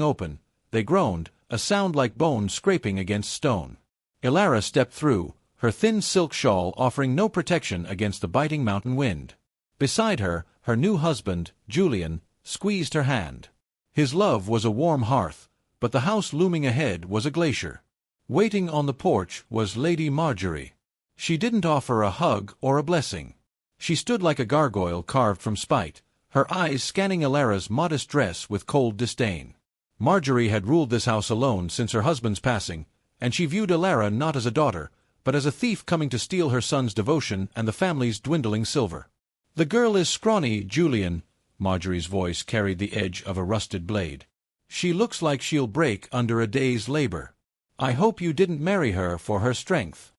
open. They groaned, a sound like bones scraping against stone. Ilara stepped through, her thin silk shawl offering no protection against the biting mountain wind. Beside her, her new husband, Julian, squeezed her hand. His love was a warm hearth, but the house looming ahead was a glacier. Waiting on the porch was Lady Marjorie. She didn't offer a hug or a blessing. She stood like a gargoyle carved from spite, her eyes scanning Ilara's modest dress with cold disdain. Marjorie had ruled this house alone since her husband's passing, and she viewed Ilara not as a daughter, but as a thief coming to steal her son's devotion and the family's dwindling silver. "The girl is scrawny, Julian," Marjorie's voice carried the edge of a rusted blade. "She looks like she'll break under a day's labor. I hope you didn't marry her for her strength."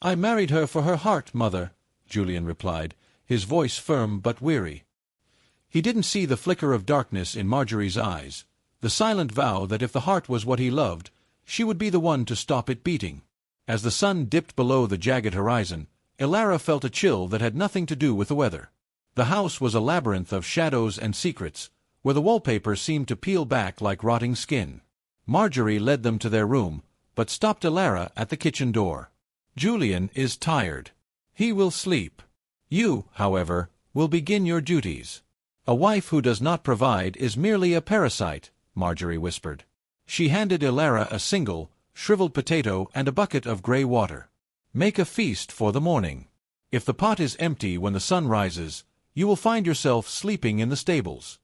"I married her for her heart, mother," Julian replied, his voice firm but weary. He didn't see the flicker of darkness in Marjorie's eyes, the silent vow that if the heart was what he loved, she would be the one to stop it beating. As the sun dipped below the jagged horizon, Ilara felt a chill that had nothing to do with the weather. The house was a labyrinth of shadows and secrets, where the wallpaper seemed to peel back like rotting skin. Marjorie led them to their room, but stopped Ilara at the kitchen door. "Julian is tired. He will sleep. You, however, will begin your duties." "A wife who does not provide is merely a parasite," Marjorie whispered. She handed Ilara a single, shriveled potato and a bucket of grey water. "Make a feast for the morning. If the pot is empty when the sun rises, you will find yourself sleeping in the stables."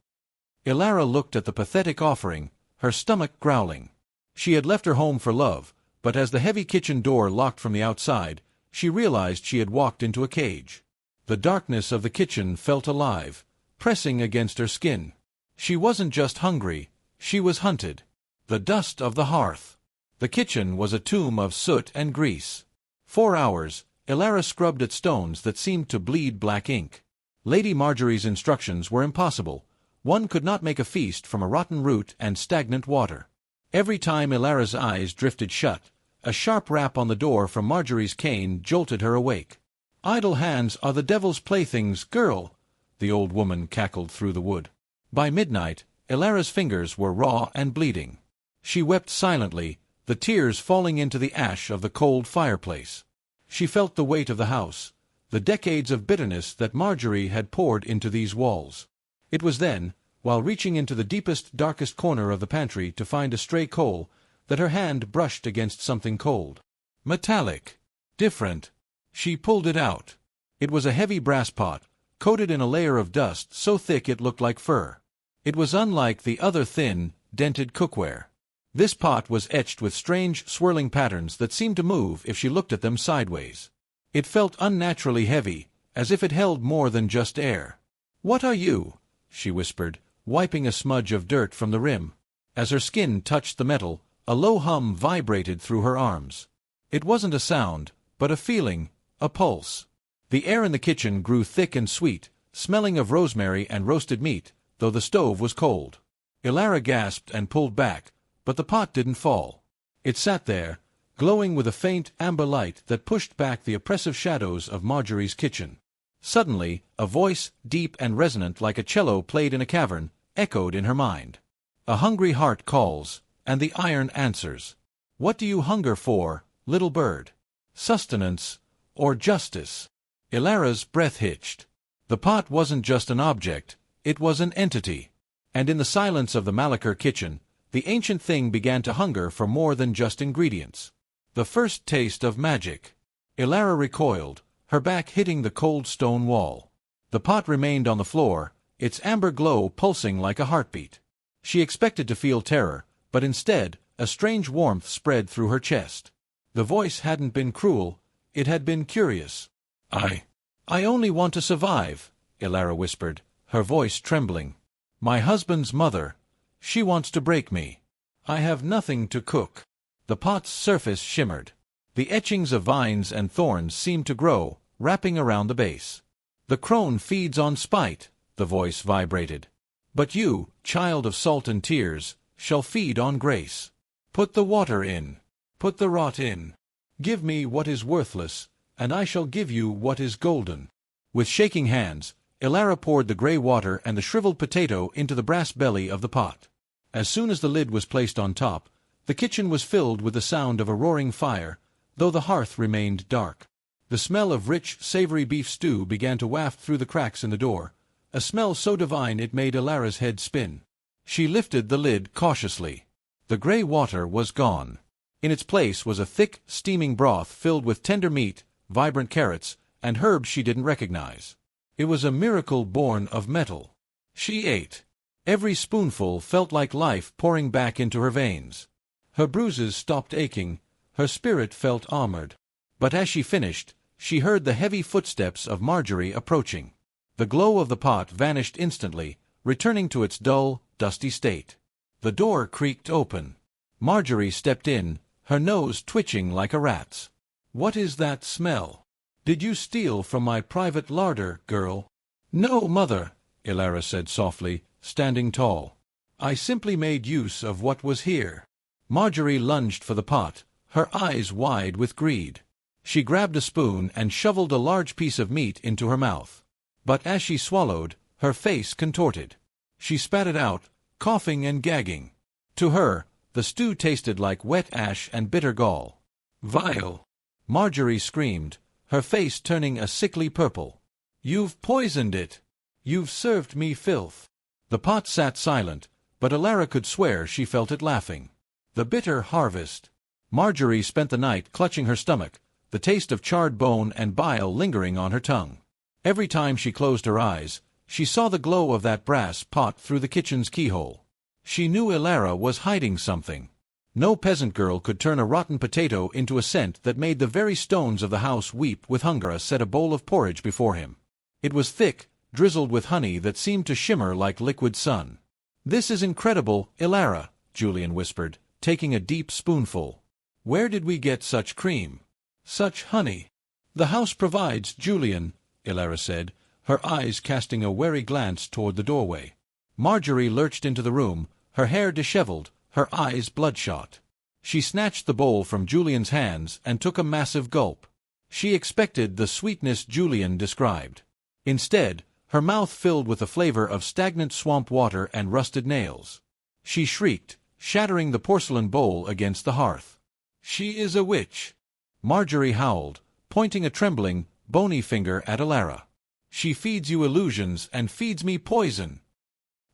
Ilara looked at the pathetic offering, her stomach growling. She had left her home for love, but as the heavy kitchen door locked from the outside, she realized she had walked into a cage. The darkness of the kitchen felt alive, pressing against her skin. She wasn't just hungry, she was hunted. The dust of the hearth. The kitchen was a tomb of soot and grease. For hours, Ilara scrubbed at stones that seemed to bleed black ink. Lady Marjorie's instructions were impossible. One could not make a feast from a rotten root and stagnant water. Every time Ilara's eyes drifted shut, a sharp rap on the door from Marjorie's cane jolted her awake. "Idle hands are the devil's playthings, girl," the old woman cackled through the wood. By midnight, Ilara's fingers were raw and bleeding. She wept silently, the tears falling into the ash of the cold fireplace. She felt the weight of the house, the decades of bitterness that Marjorie had poured into these walls. It was then, while reaching into the deepest, darkest corner of the pantry to find a stray coal, that her hand brushed against something cold. Metallic. Different. She pulled it out. It was a heavy brass pot, coated in a layer of dust so thick it looked like fur. It was unlike the other thin, dented cookware. This pot was etched with strange, swirling patterns that seemed to move if she looked at them sideways. It felt unnaturally heavy, as if it held more than just air. "What are you?" she whispered, wiping a smudge of dirt from the rim. As her skin touched the metal, a low hum vibrated through her arms. It wasn't a sound, but a feeling, a pulse. The air in the kitchen grew thick and sweet, smelling of rosemary and roasted meat, though the stove was cold. Ilara gasped and pulled back, but the pot didn't fall. It sat there, glowing with a faint amber light that pushed back the oppressive shadows of Marjorie's kitchen. Suddenly, a voice, deep and resonant like a cello played in a cavern, echoed in her mind. "A hungry heart calls, and the iron answers. What do you hunger for, little bird? Sustenance, or justice?" Ilara's breath hitched. The pot wasn't just an object, it was an entity. And in the silence of the Malachar kitchen, the ancient thing began to hunger for more than just ingredients. The first taste of magic. Ilara recoiled, her back hitting the cold stone wall. The pot remained on the floor, its amber glow pulsing like a heartbeat. She expected to feel terror, but instead, a strange warmth spread through her chest. The voice hadn't been cruel, it had been curious. I only want to survive," Ilara whispered, her voice trembling. "My husband's mother, she wants to break me. I have nothing to cook." The pot's surface shimmered. The etchings of vines and thorns seemed to grow, wrapping around the base. "The crone feeds on spite," the voice vibrated. "But you, child of salt and tears, shall feed on grace. Put the water in. Put the rot in. Give me what is worthless, and I shall give you what is golden." With shaking hands, Ilara poured the grey water and the shriveled potato into the brass belly of the pot. As soon as the lid was placed on top, the kitchen was filled with the sound of a roaring fire, though the hearth remained dark. The smell of rich, savory beef stew began to waft through the cracks in the door, a smell so divine it made Elara's head spin. She lifted the lid cautiously. The gray water was gone. In its place was a thick, steaming broth filled with tender meat, vibrant carrots, and herbs she didn't recognize. It was a miracle born of metal. She ate. Every spoonful felt like life pouring back into her veins. Her bruises stopped aching, her spirit felt armored. But as she finished, she heard the heavy footsteps of Marjorie approaching. The glow of the pot vanished instantly, returning to its dull, dusty state. The door creaked open. Marjorie stepped in, her nose twitching like a rat's. "What is that smell? Did you steal from my private larder, girl?" "No, mother," Elara said softly, standing tall. "I simply made use of what was here." Marjorie lunged for the pot, her eyes wide with greed. She grabbed a spoon and shoveled a large piece of meat into her mouth. But as she swallowed, her face contorted. She spat it out, coughing and gagging. To her, the stew tasted like wet ash and bitter gall. "Vile!" Marjorie screamed, her face turning a sickly purple. "You've poisoned it! You've served me filth!" The pot sat silent, but Elara could swear she felt it laughing. The bitter harvest. Marjorie spent the night clutching her stomach, the taste of charred bone and bile lingering on her tongue. Every time she closed her eyes, she saw the glow of that brass pot through the kitchen's keyhole. She knew Elara was hiding something. No peasant girl could turn a rotten potato into a scent that made the very stones of the house weep with hunger. Set a bowl of porridge before him. It was thick, drizzled with honey that seemed to shimmer like liquid sun. "This is incredible, Elara," Julian whispered, taking a deep spoonful. "Where did we get such cream? Such honey?" "The house provides, Julian," Elara said, her eyes casting a wary glance toward the doorway. Marjorie lurched into the room, her hair disheveled, her eyes bloodshot. She snatched the bowl from Julian's hands and took a massive gulp. She expected the sweetness Julian described. Instead, her mouth filled with the flavor of stagnant swamp water and rusted nails. She shrieked, shattering the porcelain bowl against the hearth. "She is a witch!" Marjorie howled, pointing a trembling, bony finger at Elara. "She feeds you illusions and feeds me poison!"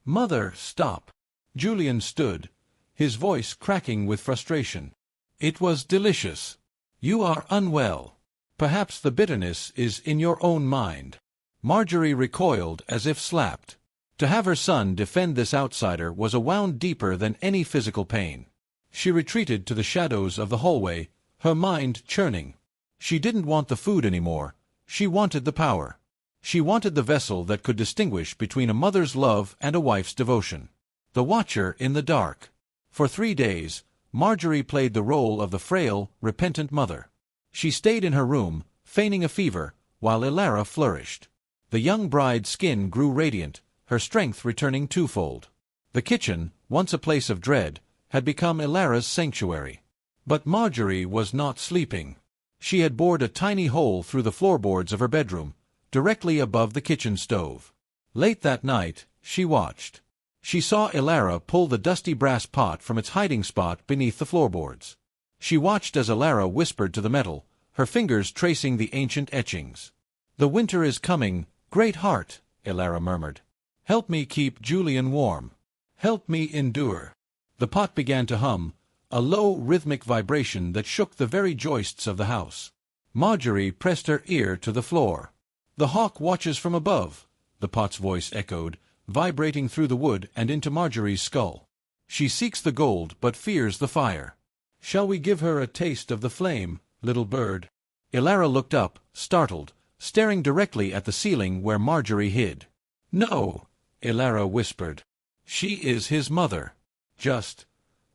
"Mother, stop!" Julian stood, his voice cracking with frustration. "It was delicious. You are unwell. Perhaps the bitterness is in your own mind." Marjorie recoiled as if slapped. To have her son defend this outsider was a wound deeper than any physical pain. She retreated to the shadows of the hallway, her mind churning. She didn't want the food anymore. She wanted the power. She wanted the vessel that could distinguish between a mother's love and a wife's devotion. The watcher in the dark. For 3 days, Marjorie played the role of the frail, repentant mother. She stayed in her room, feigning a fever, while Elara flourished. The young bride's skin grew radiant, her strength returning twofold. The kitchen, once a place of dread, had become Elara's sanctuary. But Marjorie was not sleeping. She had bored a tiny hole through the floorboards of her bedroom, directly above the kitchen stove. Late that night, she watched. She saw Elara pull the dusty brass pot from its hiding spot beneath the floorboards. She watched as Elara whispered to the metal, her fingers tracing the ancient etchings. "The winter is coming, great heart," Elara murmured. "Help me keep Julian warm. Help me endure." The pot began to hum, a low, rhythmic vibration that shook the very joists of the house. Marjorie pressed her ear to the floor. "The hawk watches from above," the pot's voice echoed, vibrating through the wood and into Marjorie's skull. "She seeks the gold but fears the fire. Shall we give her a taste of the flame, little bird?" Elara looked up, startled, staring directly at the ceiling where Marjorie hid. "No," Elara whispered. "She is his mother. Just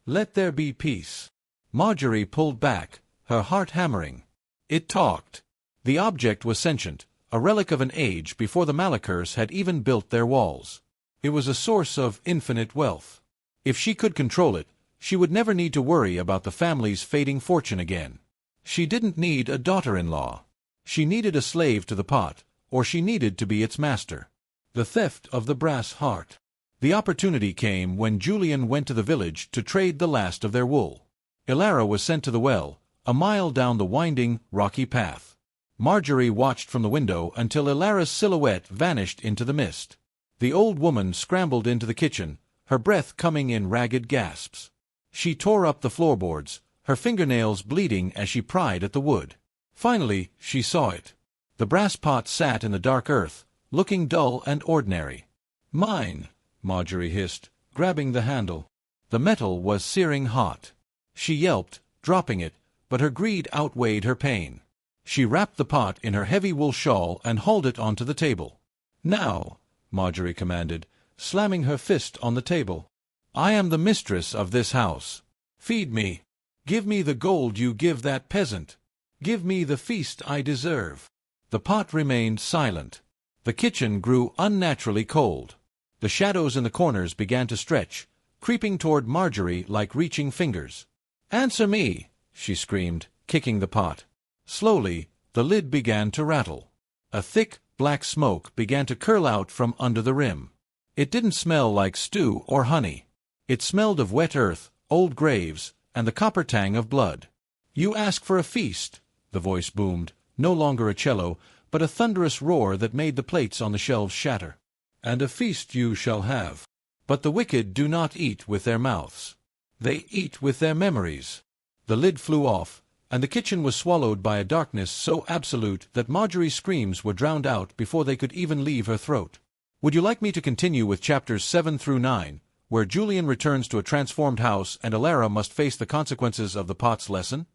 let there be peace." Marjorie pulled back, her heart hammering. It talked. The object was sentient, a relic of an age before the Malakers had even built their walls. It was a source of infinite wealth. If she could control it, she would never need to worry about the family's fading fortune again. She didn't need a daughter-in-law. She needed a slave to the pot, or she needed to be its master. The theft of the brass heart. The opportunity came when Julian went to the village to trade the last of their wool. Elara was sent to the well, a mile down the winding, rocky path. Marjorie watched from the window until Elara's silhouette vanished into the mist. The old woman scrambled into the kitchen, her breath coming in ragged gasps. She tore up the floorboards, her fingernails bleeding as she pried at the wood. Finally, she saw it. The brass pot sat in the dark earth, looking dull and ordinary. "Mine," Marjorie hissed, grabbing the handle. The metal was searing hot. She yelped, dropping it, but her greed outweighed her pain. She wrapped the pot in her heavy wool shawl and hauled it onto the table. "Now," Marjorie commanded, slamming her fist on the table. "I am the mistress of this house. Feed me. Give me the gold you give that peasant. Give me the feast I deserve." The pot remained silent. The kitchen grew unnaturally cold. The shadows in the corners began to stretch, creeping toward Marjorie like reaching fingers. "Answer me!" she screamed, kicking the pot. Slowly, the lid began to rattle. A thick, black smoke began to curl out from under the rim. It didn't smell like stew or honey. It smelled of wet earth, old graves, and the copper tang of blood. "You ask for a feast," the voice boomed, no longer a cello, but a thunderous roar that made the plates on the shelves shatter. "And a feast you shall have. But the wicked do not eat with their mouths. They eat with their memories." The lid flew off, and the kitchen was swallowed by a darkness so absolute that Marjorie's screams were drowned out before they could even leave her throat. Would you like me to continue with chapters 7 through 9, where Julian returns to a transformed house and Elara must face the consequences of the pot's lesson?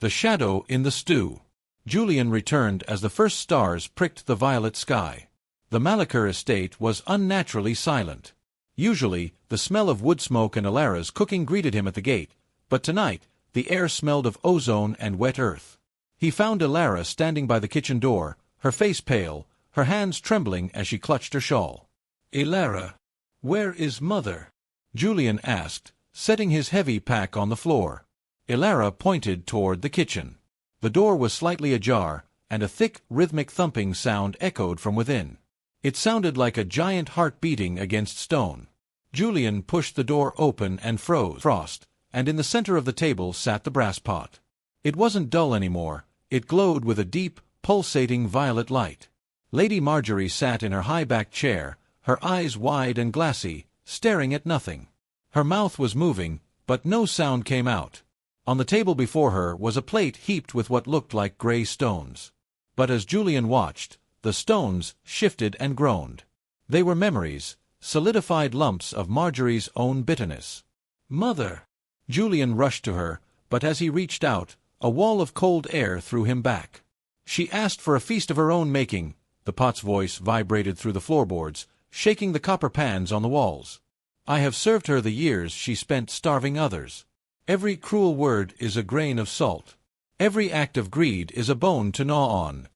The shadow in the stew. Julian returned as the first stars pricked the violet sky. The Malachar estate was unnaturally silent. Usually, the smell of wood smoke and Elara's cooking greeted him at the gate, but tonight, the air smelled of ozone and wet earth. He found Elara standing by the kitchen door, her face pale, her hands trembling as she clutched her shawl. "Elara, where is Mother?" Julian asked, setting his heavy pack on the floor. Elara pointed toward the kitchen. The door was slightly ajar, and a thick, rhythmic thumping sound echoed from within. It sounded like a giant heart beating against stone. Julian pushed the door open and froze frost, and in the center of the table sat the brass pot. It wasn't dull anymore, it glowed with a deep, pulsating violet light. Lady Marjorie sat in her high-backed chair, her eyes wide and glassy, staring at nothing. Her mouth was moving, but no sound came out. On the table before her was a plate heaped with what looked like gray stones. But as Julian watched, the stones shifted and groaned. They were memories, solidified lumps of Marjorie's own bitterness. "Mother!" Julian rushed to her, but as he reached out, a wall of cold air threw him back. "She asked for a feast of her own making," the pot's voice vibrated through the floorboards, shaking the copper pans on the walls. "I have served her the years she spent starving others. Every cruel word is a grain of salt. Every act of greed is a bone to gnaw on."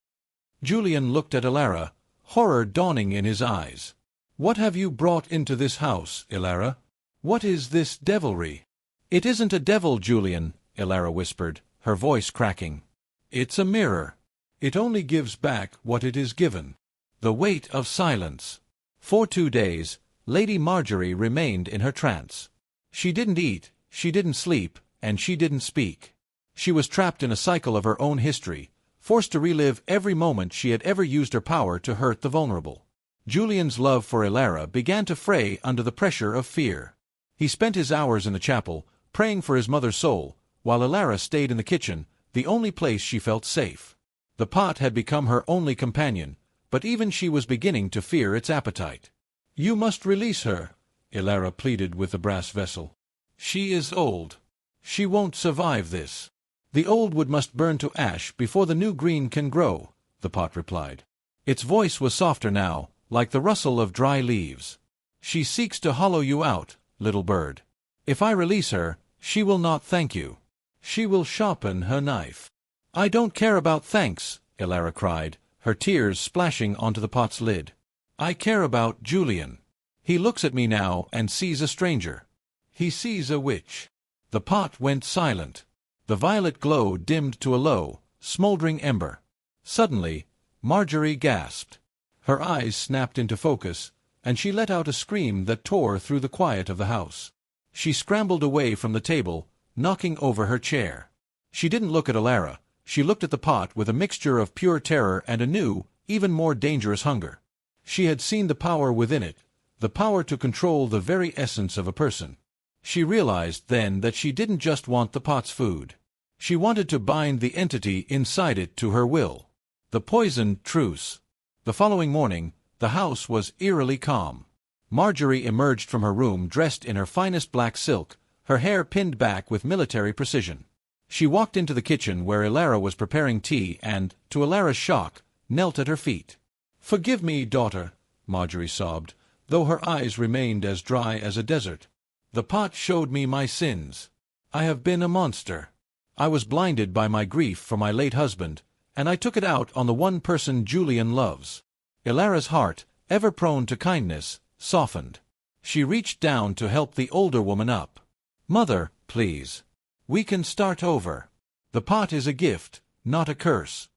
Julian looked at Elara, horror dawning in his eyes. "What have you brought into this house, Elara? What is this devilry?" "It isn't a devil, Julian," Elara whispered, her voice cracking. "It's a mirror. It only gives back what it is given." The weight of silence. For 2 days, Lady Marjorie remained in her trance. She didn't eat, she didn't sleep, and she didn't speak. She was trapped in a cycle of her own history, forced to relive every moment she had ever used her power to hurt the vulnerable. Julian's love for Elara began to fray under the pressure of fear. He spent his hours in the chapel, praying for his mother's soul, while Elara stayed in the kitchen, the only place she felt safe. The pot had become her only companion, but even she was beginning to fear its appetite. "You must release her," Elara pleaded with the brass vessel. "She is old. She won't survive this." "The old wood must burn to ash before the new green can grow," the pot replied. Its voice was softer now, like the rustle of dry leaves. "She seeks to hollow you out, little bird. If I release her, she will not thank you. She will sharpen her knife." "I don't care about thanks," Elara cried, her tears splashing onto the pot's lid. "I care about Julian. He looks at me now and sees a stranger. He sees a witch." The pot went silent. The violet glow dimmed to a low, smoldering ember. Suddenly, Marjorie gasped. Her eyes snapped into focus, and she let out a scream that tore through the quiet of the house. She scrambled away from the table, knocking over her chair. She didn't look at Alara, she looked at the pot with a mixture of pure terror and a new, even more dangerous hunger. She had seen the power within it, the power to control the very essence of a person. She realized then that she didn't just want the pot's food. She wanted to bind the entity inside it to her will. The poison truce. The following morning, the house was eerily calm. Marjorie emerged from her room dressed in her finest black silk, her hair pinned back with military precision. She walked into the kitchen where Alara was preparing tea and, to Alara's shock, knelt at her feet. "Forgive me, daughter," Marjorie sobbed, though her eyes remained as dry as a desert. "The pot showed me my sins. I have been a monster. I was blinded by my grief for my late husband, and I took it out on the one person Julian loves." Alara's heart, ever prone to kindness, softened. She reached down to help the older woman up. "Mother, please. We can start over. The pot is a gift, not a curse."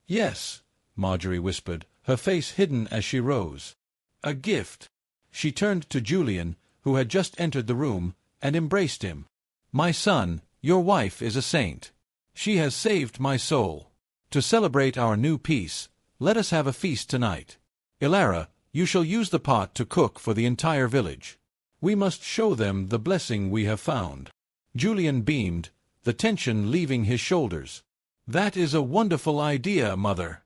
"Yes," Marjorie whispered, her face hidden as she rose. "A gift." She turned to Julian, who had just entered the room, and embraced him. "My son, your wife is a saint. She has saved my soul. To celebrate our new peace, let us have a feast tonight. Alara, you shall use the pot to cook for the entire village. We must show them the blessing we have found." Julian beamed, the tension leaving his shoulders. "That is a wonderful idea, Mother."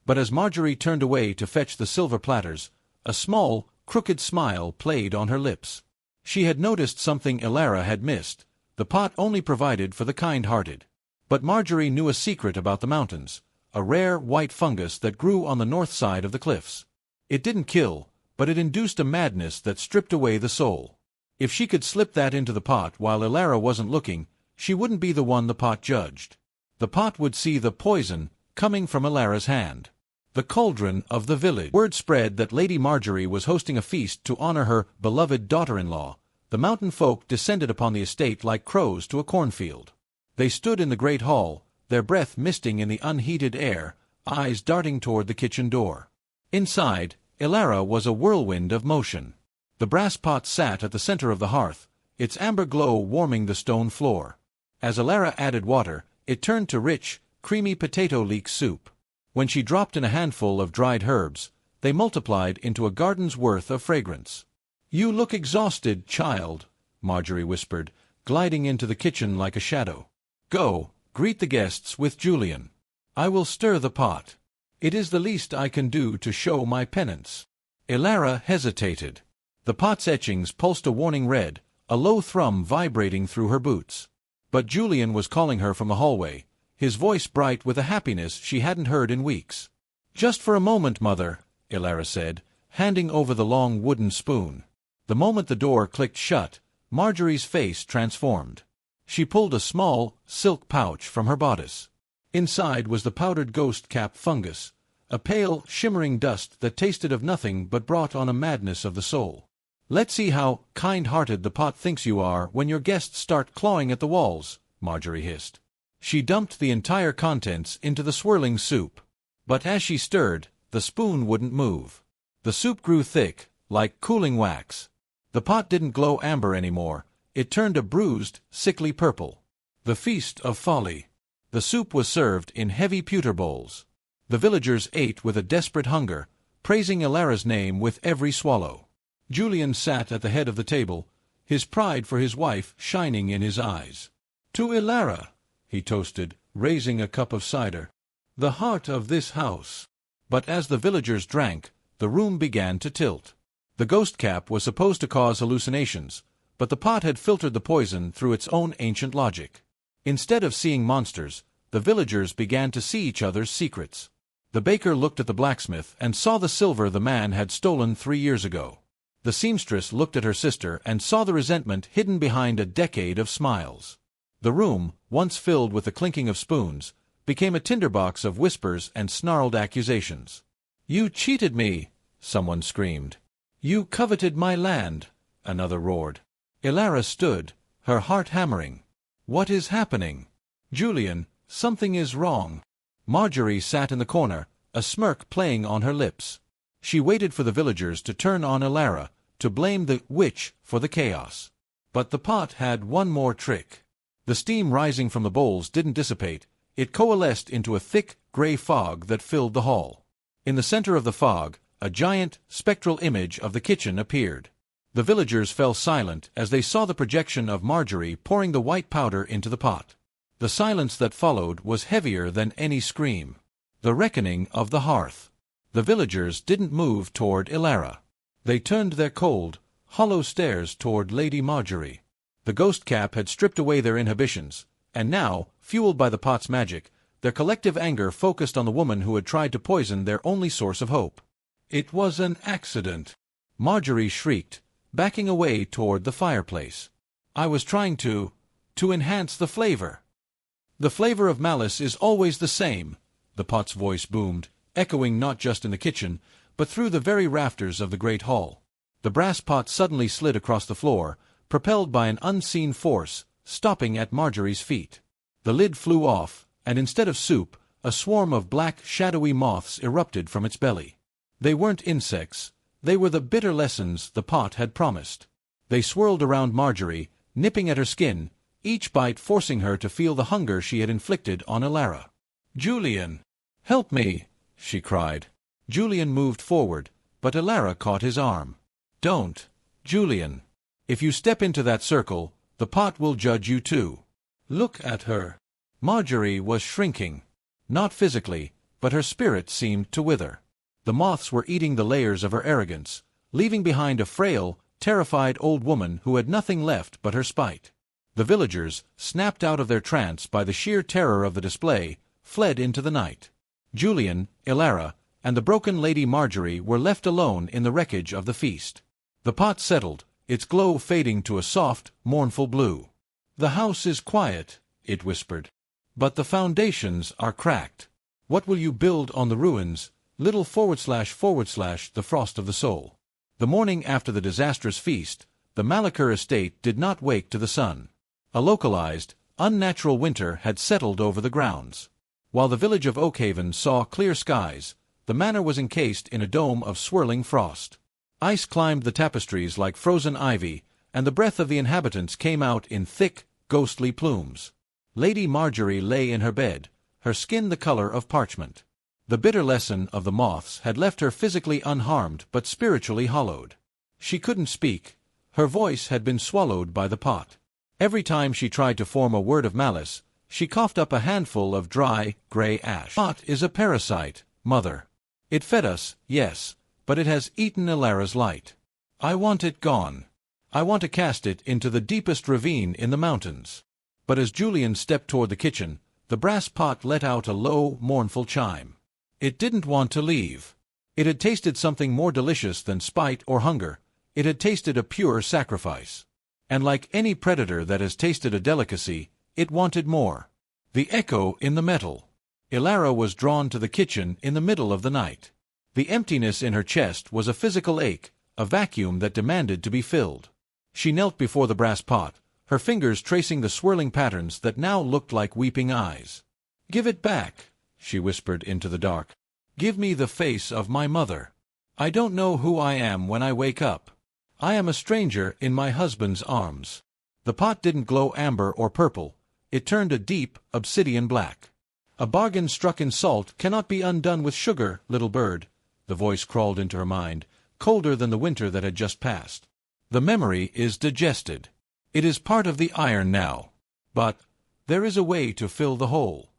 But as Marjorie turned away to fetch the silver platters, a small, crooked smile played on her lips. She had noticed something Alara had missed. The pot only provided for the kind-hearted. But Marjorie knew a secret about the mountains, a rare white fungus that grew on the north side of the cliffs. It didn't kill, but it induced a madness that stripped away the soul. If she could slip that into the pot while Alara wasn't looking, she wouldn't be the one the pot judged. The pot would see the poison coming from Alara's hand. The cauldron of the village. Word spread that Lady Marjorie was hosting a feast to honor her beloved daughter-in-law. The mountain folk descended upon the estate like crows to a cornfield. They stood in the great hall, their breath misting in the unheated air, eyes darting toward the kitchen door. Inside, Alara was a whirlwind of motion. The brass pot sat at the center of the hearth, its amber glow warming the stone floor. As Alara added water, it turned to rich, creamy potato leek soup. When she dropped in a handful of dried herbs, they multiplied into a garden's worth of fragrance. "You look exhausted, child," Marjorie whispered, gliding into the kitchen like a shadow. "Go, greet the guests with Julian. I will stir the pot. It is the least I can do to show my penance." Alara hesitated. The pot's etchings pulsed a warning red, a low thrum vibrating through her boots. But Julian was calling her from the hallway, his voice bright with a happiness she hadn't heard in weeks. "Just for a moment, Mother," Alara said, handing over the long wooden spoon. The moment the door clicked shut, Marjorie's face transformed. She pulled a small, silk pouch from her bodice. Inside was the powdered ghost cap fungus, a pale, shimmering dust that tasted of nothing but brought on a madness of the soul. "Let's see how kind-hearted the pot thinks you are when your guests start clawing at the walls," Marjorie hissed. She dumped the entire contents into the swirling soup. But as she stirred, the spoon wouldn't move. The soup grew thick, like cooling wax. The pot didn't glow amber anymore. It turned a bruised, sickly purple. The feast of folly. The soup was served in heavy pewter bowls. The villagers ate with a desperate hunger, praising Alara's name with every swallow. Julian sat at the head of the table, his pride for his wife shining in his eyes. "To Alara," he toasted, raising a cup of cider. "The heart of this house." But as the villagers drank, the room began to tilt. The ghost cap was supposed to cause hallucinations, but the pot had filtered the poison through its own ancient logic. Instead of seeing monsters, the villagers began to see each other's secrets. The baker looked at the blacksmith and saw the silver the man had stolen 3 years ago. The seamstress looked at her sister and saw the resentment hidden behind a decade of smiles. The room, once filled with the clinking of spoons, became a tinderbox of whispers and snarled accusations. "You cheated me!" someone screamed. "You coveted my land!" another roared. Alara stood, her heart hammering. "What is happening? Julian, something is wrong." Marjorie sat in the corner, a smirk playing on her lips. She waited for the villagers to turn on Elara, to blame the witch for the chaos. But the pot had one more trick. The steam rising from the bowls didn't dissipate, it coalesced into a thick, grey fog that filled the hall. In the center of the fog, a giant, spectral image of the kitchen appeared. The villagers fell silent as they saw the projection of Marjorie pouring the white powder into the pot. The silence that followed was heavier than any scream. The reckoning of the hearth. The villagers didn't move toward Elara. They turned their cold, hollow stares toward Lady Marjorie. The ghost cap had stripped away their inhibitions, and now, fueled by the pot's magic, their collective anger focused on the woman who had tried to poison their only source of hope. "It was an accident," Marjorie shrieked, backing away toward the fireplace. "I was trying to enhance the flavor." "The flavor of malice is always the same," the pot's voice boomed, echoing not just in the kitchen, but through the very rafters of the great hall. The brass pot suddenly slid across the floor, propelled by an unseen force, stopping at Marjorie's feet. The lid flew off, and instead of soup, a swarm of black, shadowy moths erupted from its belly. They weren't insects, they were the bitter lessons the pot had promised. They swirled around Marjorie, nipping at her skin, each bite forcing her to feel the hunger she had inflicted on Elara. "Julian! Help me!" she cried. Julian moved forward, but Elara caught his arm. "Don't, Julian. If you step into that circle, the pot will judge you too. Look at her." Marjorie was shrinking. Not physically, but her spirit seemed to wither. The moths were eating the layers of her arrogance, leaving behind a frail, terrified old woman who had nothing left but her spite. The villagers, snapped out of their trance by the sheer terror of the display, fled into the night. Julian, Elara, and the broken Lady Marjorie were left alone in the wreckage of the feast. The pot settled, its glow fading to a soft, mournful blue. "The house is quiet," it whispered. "But the foundations are cracked. What will you build on the ruins, little / the frost of the soul?" The morning after the disastrous feast, the Malachur estate did not wake to the sun. A localized, unnatural winter had settled over the grounds. While the village of Oakhaven saw clear skies, the manor was encased in a dome of swirling frost. Ice climbed the tapestries like frozen ivy, and the breath of the inhabitants came out in thick, ghostly plumes. Lady Marjorie lay in her bed, her skin the color of parchment. The bitter lesson of the moths had left her physically unharmed but spiritually hollowed. She couldn't speak. Her voice had been swallowed by the pot. Every time she tried to form a word of malice, she coughed up a handful of dry, gray ash. "Pot is a parasite, Mother. It fed us, yes, but it has eaten Elara's light. I want it gone. I want to cast it into the deepest ravine in the mountains." But as Julian stepped toward the kitchen, the brass pot let out a low, mournful chime. It didn't want to leave. It had tasted something more delicious than spite or hunger. It had tasted a pure sacrifice. And like any predator that has tasted a delicacy, it wanted more. The echo in the metal. Elara was drawn to the kitchen in the middle of the night. The emptiness in her chest was a physical ache, a vacuum that demanded to be filled. She knelt before the brass pot, her fingers tracing the swirling patterns that now looked like weeping eyes. "Give it back," she whispered into the dark. "Give me the face of my mother. I don't know who I am when I wake up. I am a stranger in my husband's arms." The pot didn't glow amber or purple. It turned a deep, obsidian black. "A bargain struck in salt cannot be undone with sugar, little bird," the voice crawled into her mind, colder than the winter that had just passed. "The memory is digested. It is part of the iron now. But there is a way to fill the hole."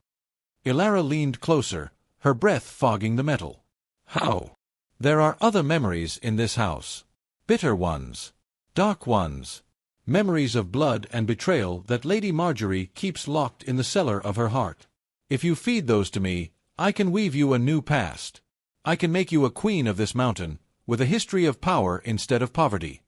Elara leaned closer, her breath fogging the metal. "How?" "There are other memories in this house. Bitter ones. Dark ones. Memories of blood and betrayal that Lady Marjorie keeps locked in the cellar of her heart. If you feed those to me, I can weave you a new past. I can make you a queen of this mountain, with a history of power instead of poverty."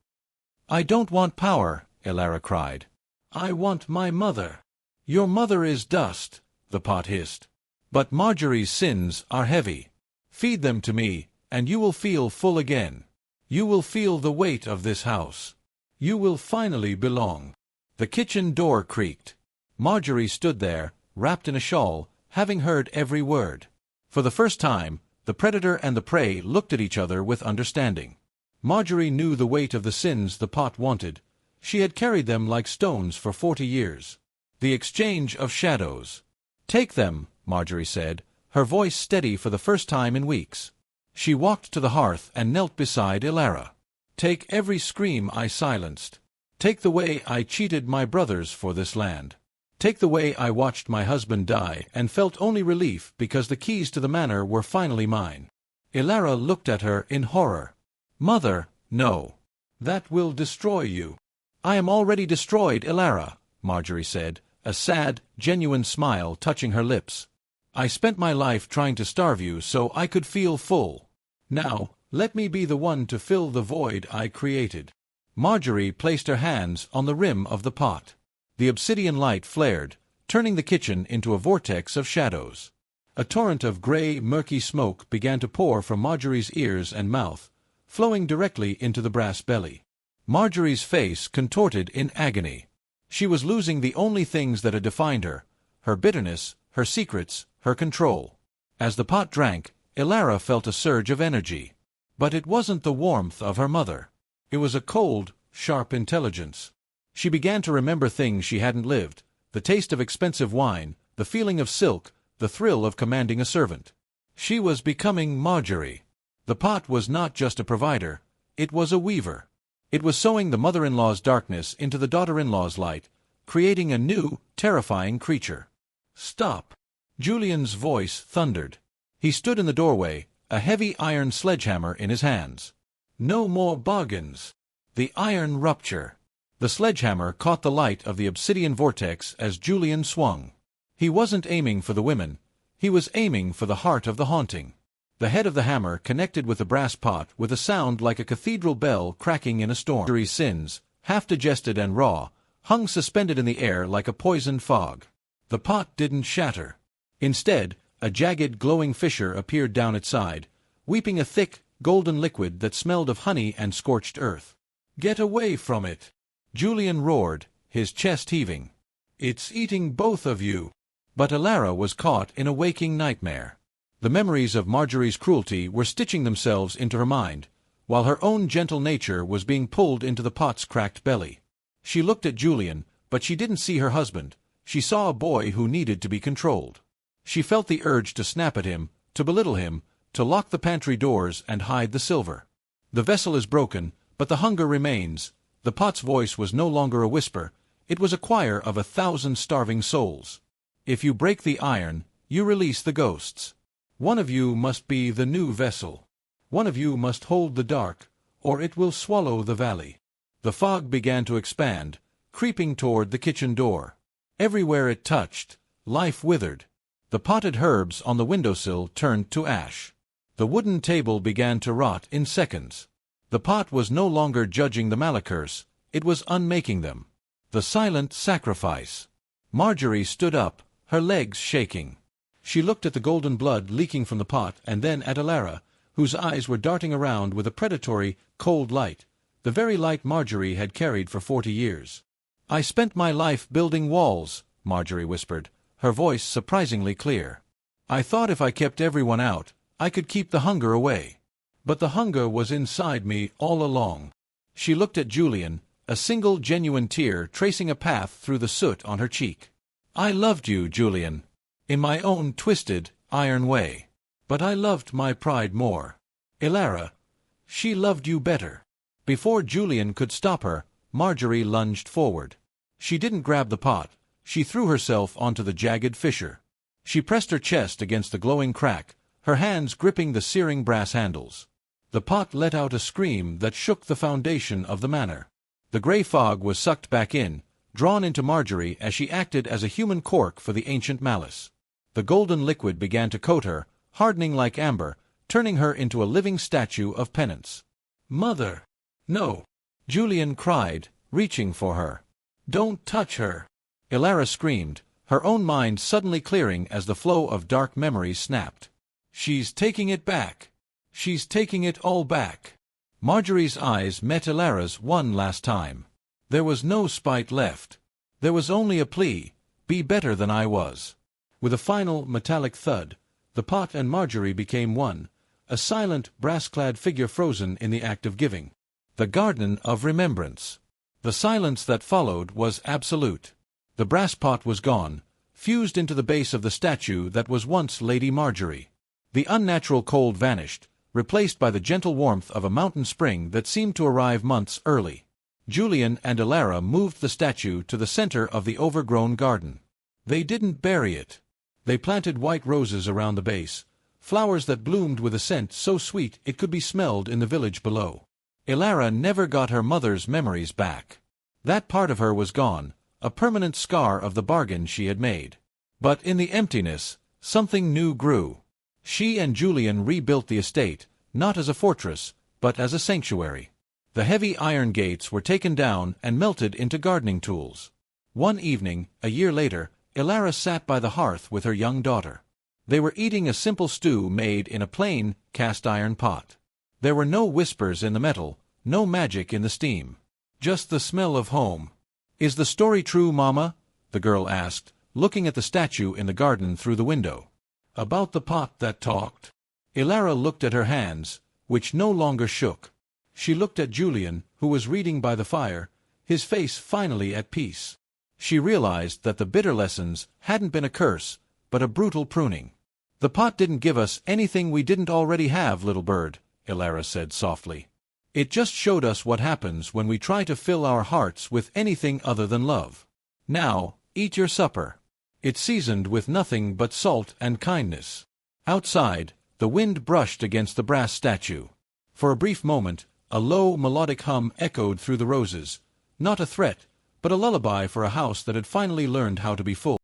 "I don't want power," Elara cried. "I want my mother." "Your mother is dust," the pot hissed. "But Marjorie's sins are heavy. Feed them to me, and you will feel full again. You will feel the weight of this house. You will finally belong." The kitchen door creaked. Marjorie stood there, wrapped in a shawl, having heard every word. For the first time, The predator and the prey looked at each other with understanding. Marjorie knew the weight of the sins the pot wanted. She had carried them like stones for 40 years. The exchange of shadows. "Take them," Marjorie said, her voice steady for the first time in weeks. She walked to the hearth and knelt beside Elara. "Take every scream I silenced. Take the way I cheated my brothers for this land. Take the way I watched my husband die and felt only relief because the keys to the manor were finally mine." Elara looked at her in horror. "Mother, no. That will destroy you." "I am already destroyed, Elara," Marjorie said, a sad, genuine smile touching her lips. "I spent my life trying to starve you so I could feel full. Now, let me be the one to fill the void I created." Marjorie placed her hands on the rim of the pot. The obsidian light flared, turning the kitchen into a vortex of shadows. A torrent of gray, murky smoke began to pour from Marjorie's ears and mouth, flowing directly into the brass belly. Marjorie's face contorted in agony. She was losing the only things that had defined her: her bitterness, her secrets, her control. As the pot drank, Elara felt a surge of energy. But it wasn't the warmth of her mother. It was a cold, sharp intelligence. She began to remember things she hadn't lived: the taste of expensive wine, the feeling of silk, the thrill of commanding a servant. She was becoming Marjorie. The pot was not just a provider, it was a weaver. It was sewing the mother-in-law's darkness into the daughter-in-law's light, creating a new, terrifying creature. "Stop!" Julian's voice thundered. He stood in the doorway, a heavy iron sledgehammer in his hands. "No more bargains." The iron rupture. The sledgehammer caught the light of the obsidian vortex as Julian swung. He wasn't aiming for the women. He was aiming for the heart of the haunting. The head of the hammer connected with the brass pot with a sound like a cathedral bell cracking in a storm. Marjorie's sins, half digested and raw, hung suspended in the air like a poisoned fog. The pot didn't shatter. Instead, a jagged, glowing fissure appeared down its side, weeping a thick, golden liquid that smelled of honey and scorched earth. "Get away from it!" Julian roared, his chest heaving. "It's eating both of you." But Elara was caught in a waking nightmare. The memories of Marjorie's cruelty were stitching themselves into her mind, while her own gentle nature was being pulled into the pot's cracked belly. She looked at Julian, but she didn't see her husband. She saw a boy who needed to be controlled. She felt the urge to snap at him, to belittle him, to lock the pantry doors and hide the silver. "The vessel is broken, but the hunger remains." The pot's voice was no longer a whisper, it was a choir of 1,000 starving souls. "If you break the iron, you release the ghosts. One of you must be the new vessel. One of you must hold the dark, or it will swallow the valley." The fog began to expand, creeping toward the kitchen door. Everywhere it touched, life withered. The potted herbs on the windowsill turned to ash. The wooden table began to rot in seconds. The pot was no longer judging the Malakers, it was unmaking them. The silent sacrifice. Marjorie stood up, her legs shaking. She looked at the golden blood leaking from the pot and then at Elara, whose eyes were darting around with a predatory, cold light, the very light Marjorie had carried for 40 years. "I spent my life building walls," Marjorie whispered, her voice surprisingly clear. "I thought if I kept everyone out, I could keep the hunger away. But the hunger was inside me all along." She looked at Julian, a single genuine tear tracing a path through the soot on her cheek. "I loved you, Julian. In my own twisted, iron way. But I loved my pride more. Elara, she loved you better." Before Julian could stop her, Marjorie lunged forward. She didn't grab the pot, she threw herself onto the jagged fissure. She pressed her chest against the glowing crack, her hands gripping the searing brass handles. The pot let out a scream that shook the foundation of the manor. The gray fog was sucked back in, drawn into Marjorie as she acted as a human cork for the ancient malice. The golden liquid began to coat her, hardening like amber, turning her into a living statue of penance. "Mother! No!" Julian cried, reaching for her. "Don't touch her!" Elara screamed, her own mind suddenly clearing as the flow of dark memories snapped. "She's taking it back! She's taking it all back!" Marjorie's eyes met Elara's one last time. There was no spite left. There was only a plea: be better than I was. With a final metallic thud, the pot and Marjorie became one, a silent, brass-clad figure frozen in the act of giving. The Garden of Remembrance. The silence that followed was absolute. The brass pot was gone, fused into the base of the statue that was once Lady Marjorie. The unnatural cold vanished, replaced by the gentle warmth of a mountain spring that seemed to arrive months early. Julian and Elara moved the statue to the center of the overgrown garden. They didn't bury it. They planted white roses around the base, flowers that bloomed with a scent so sweet it could be smelled in the village below. Elara never got her mother's memories back. That part of her was gone, a permanent scar of the bargain she had made. But in the emptiness, something new grew. She and Julian rebuilt the estate, not as a fortress, but as a sanctuary. The heavy iron gates were taken down and melted into gardening tools. One evening, a year later, Elara sat by the hearth with her young daughter. They were eating a simple stew made in a plain, cast-iron pot. There were no whispers in the metal, no magic in the steam. Just the smell of home. "Is the story true, Mama?" the girl asked, looking at the statue in the garden through the window. "About the pot that talked?" Elara looked at her hands, which no longer shook. She looked at Julian, who was reading by the fire, his face finally at peace. She realized that the bitter lessons hadn't been a curse, but a brutal pruning. "The pot didn't give us anything we didn't already have, little bird," Elara said softly. "It just showed us what happens when we try to fill our hearts with anything other than love. Now, eat your supper. It's seasoned with nothing but salt and kindness." Outside, the wind brushed against the brass statue. For a brief moment, a low, melodic hum echoed through the roses, not a threat, but a lullaby for a house that had finally learned how to be full.